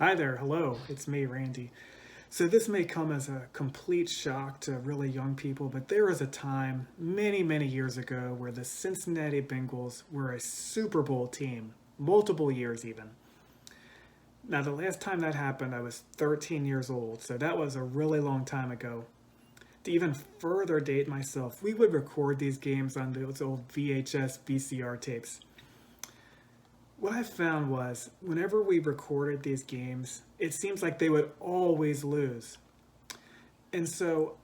Hi there, hello, it's me, Randy. So, this may come as a complete shock to really young people, but there was a time many, many years ago where the Cincinnati Bengals were a Super Bowl team, multiple years even. Now, the last time that happened, I was 13 years old, so that was a really long time ago. To even further date myself, we would record these games on those old VHS VCR tapes. What I found was whenever we recorded these games, it seems like they would always lose. And so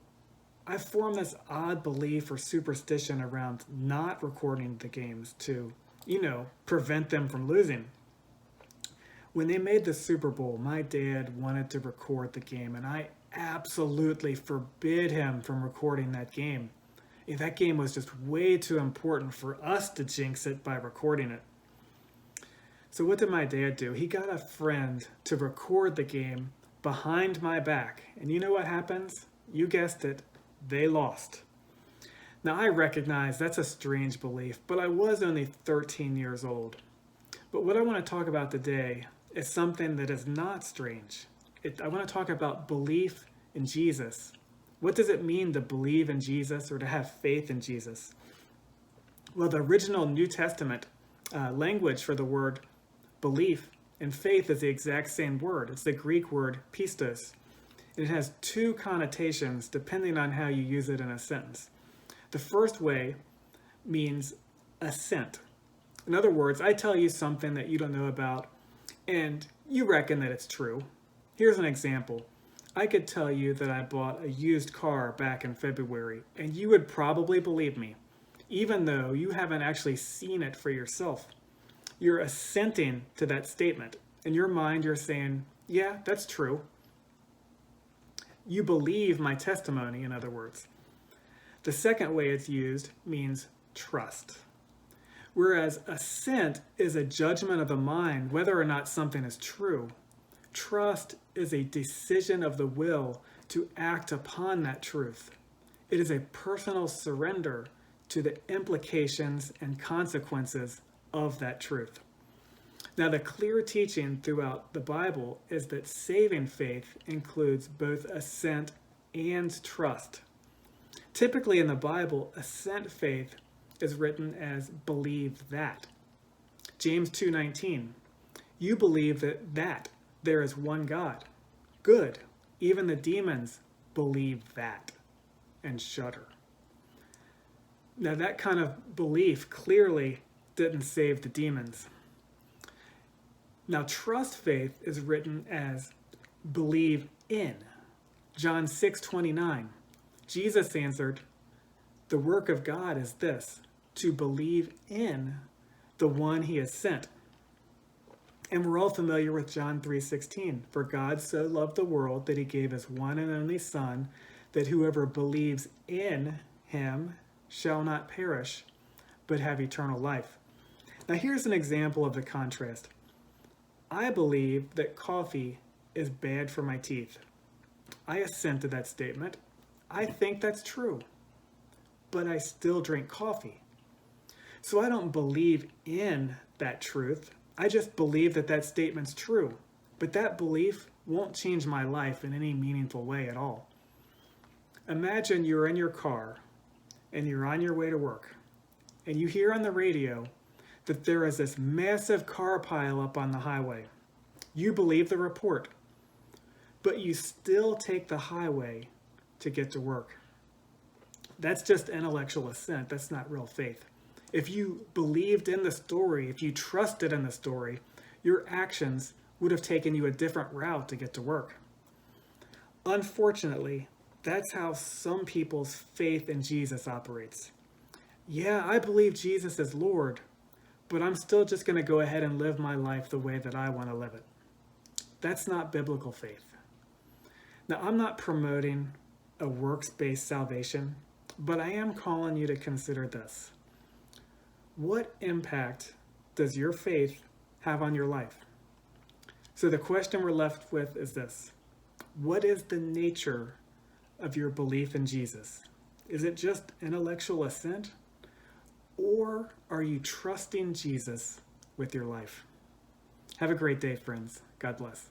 I formed this odd belief or superstition around not recording the games to, prevent them from losing. When they made the Super Bowl, my dad wanted to record the game, and I absolutely forbid him from recording that game. That game was just way too important for us to jinx it by recording it. So what did my dad do? He got a friend to record the game behind my back. And you know what happens? You guessed it, they lost. Now I recognize that's a strange belief, but I was only 13 years old. But what I want to talk about today is something that is not strange. I want to talk about belief in Jesus. What does it mean to believe in Jesus or to have faith in Jesus? Well, the original New Testament language for the word belief and faith is the exact same word. It's the Greek word pistos. It has two connotations depending on how you use it in a sentence. The first way means assent. In other words, I tell you something that you don't know about and you reckon that it's true. Here's an example. I could tell you that I bought a used car back in February and you would probably believe me, even though you haven't actually seen it for yourself. You're assenting to that statement. In your mind, you're saying, yeah, that's true. You believe my testimony, in other words. The second way it's used means trust. Whereas assent is a judgment of the mind whether or not something is true. Trust is a decision of the will to act upon that truth. It is a personal surrender to the implications and consequences of that truth. Now, the clear teaching throughout the Bible is that saving faith includes both assent and trust. Typically in the Bible, assent faith is written as believe that. James 2:19, you believe that there is one God. Good. Even the demons believe that and shudder. Now, that kind of belief clearly didn't save the demons. Now, trust faith is written as believe in. John 6:29. Jesus answered, the work of God is this, to believe in the one he has sent. And we're all familiar with John 3:16. For God so loved the world that he gave his one and only Son, that whoever believes in him shall not perish, but have eternal life. Now here's an example of the contrast. I believe that coffee is bad for my teeth. I assent to that statement. I think that's true, but I still drink coffee. So I don't believe in that truth. I just believe that that statement's true, but that belief won't change my life in any meaningful way at all. Imagine you're in your car and you're on your way to work and you hear on the radio that there is this massive car pileup on the highway. You believe the report, but you still take the highway to get to work. That's just intellectual assent. That's not real faith. If you believed in the story, if you trusted in the story, your actions would have taken you a different route to get to work. Unfortunately, that's how some people's faith in Jesus operates. Yeah, I believe Jesus is Lord, but I'm still just going to go ahead and live my life the way that I want to live it. That's not biblical faith. Now, I'm not promoting a works-based salvation, but I am calling you to consider this. What impact does your faith have on your life? So the question we're left with is this. What is the nature of your belief in Jesus? Is it just intellectual assent? Or are you trusting Jesus with your life? Have a great day, friends. God bless.